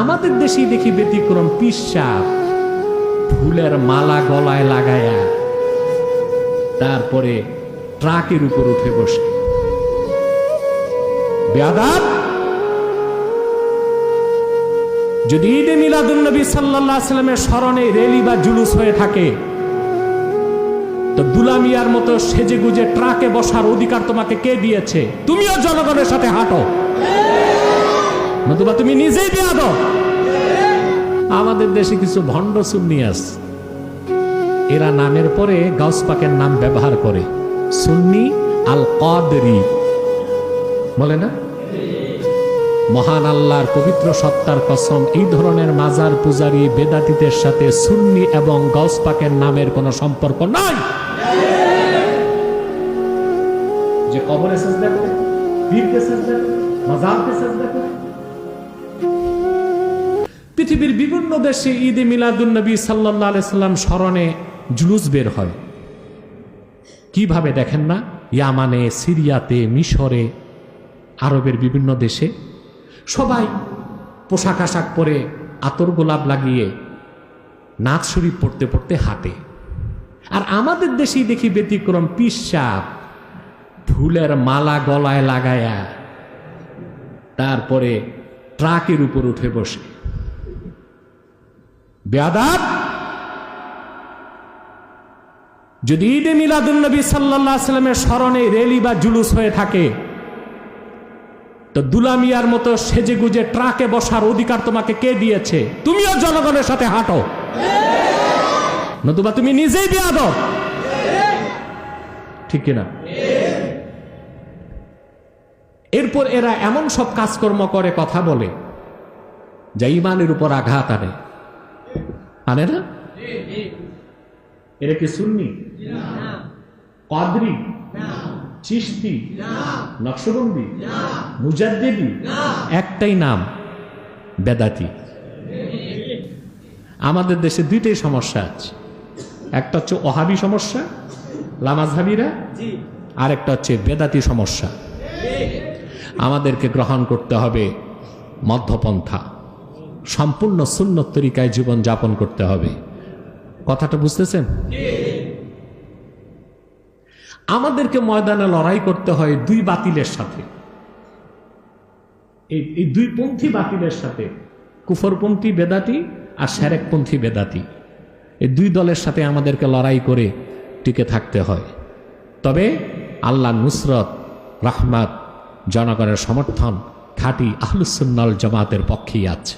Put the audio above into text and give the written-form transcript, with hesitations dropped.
আমাদের দেশেই দেখি ব্যতিক্রম, পিসাব ফুলের মালা গলায় লাগায়া তারপরে ট্রাকের উপর উঠে বসে। বেয়াদব! যদি ঈদে মিলাদুন্নবী সাল্লাল্লাহু আলাইহি সাল্লামের স্মরণে র্যালি বা জুলুস হয়ে থাকে, তো দুলামিয়ার মতো সেজে গুজে ট্রাকে বসার অধিকার তোমাকে কে দিয়েছে? তুমিও জনগণের সাথে হাঁটো, নতুবা তুমি নিজেই বেয়াদব। আমাদের দেশে কিছু ভণ্ড সুন্নি আছে, এরা নামের পরে গাউস পাকের নাম ব্যবহার করে। সুন্নি আল কাদরি বলে না? মহান আল্লাহর পবিত্র সত্তার কসম, এই ধরনের মাজার পূজারী বেদাতীদের সাথে সুন্নি এবং গাউস পাকের নামের কোনো সম্পর্ক নাই। যে কবরে সাজদা করে, পীরকে সাজদা করে, মাজারকে সাজদা করে। পৃথিবীর বিভিন্ন দেশে ঈদে মিলাদুন্নবী সাল্লাল্লাহু আলাইহি সাল্লাম স্মরণে জুলুস বের হয়। কিভাবে দেখেন না? ইয়ামানে, সিরিয়াতে, মিশরে, আরবের বিভিন্ন দেশে সবাই পোশাক আশাক পরে আতর গোলাপ লাগিয়ে নাচ শরীফ পড়তে পড়তে হাঁটে। আর আমাদের দেশেই দেখি ব্যতিক্রম, পিসাব ফুলের মালা গলায় লাগায়া তারপরে ট্রাকের উপর উঠে বসে। বেয়াদব! যদি ঈদে মিলাদুন্নবী সাল্লাল্লাহু আলাইহি সাল্লামের স্মরণে র্যালি বা জুলুস হয়ে থাকে, তো দুলামিয়ার মতো সেজে গুজে ট্রাকে বসার অধিকার তোমাকে কে দিয়েছে? তুমিও জনগণের সাথে হাঁটো, নতুবা তুমি নিজেই বেয়াদব। ঠিক কিনা? এরপর এরা এমন সব কাজকর্ম করে, কথা বলে, যা ইমানের উপর আঘাত আনে না? এরা কি সুন্নি, কাদরি, চিশতি, নকশবন্দি, মুজাদ্দিদি? একটাই নাম, বেদাতি। আমাদের দেশে দুইটাই সমস্যা আছে, একটা হচ্ছে ওহাবি সমস্যা, লামাজহাবিরা, আর একটা হচ্ছে বেদাতি সমস্যা। আমাদেরকে গ্রহণ করতে হবে মধ্যপন্থা, সম্পূর্ণ সুন্নত তরিকায় জীবন যাপন করতে হবে। কথাটা বুঝতেছেন? আমাদেরকে ময়দানে লড়াই করতে হয় দুই বাতিলের সাথে, এই দুই পন্থী বাতিলের সাথে, কুফরপন্থী বেদাতি আর শিরকপন্থী বেদাতি। এই দুই দলের সাথে আমাদেরকে লড়াই করে টিকে থাকতে হয়। তবে আল্লাহর নুসরত, রহমত, জনগণের সমর্থন খাঁটি আহলুস সুন্নাহ ওয়াল জামাতের পক্ষেই আছে।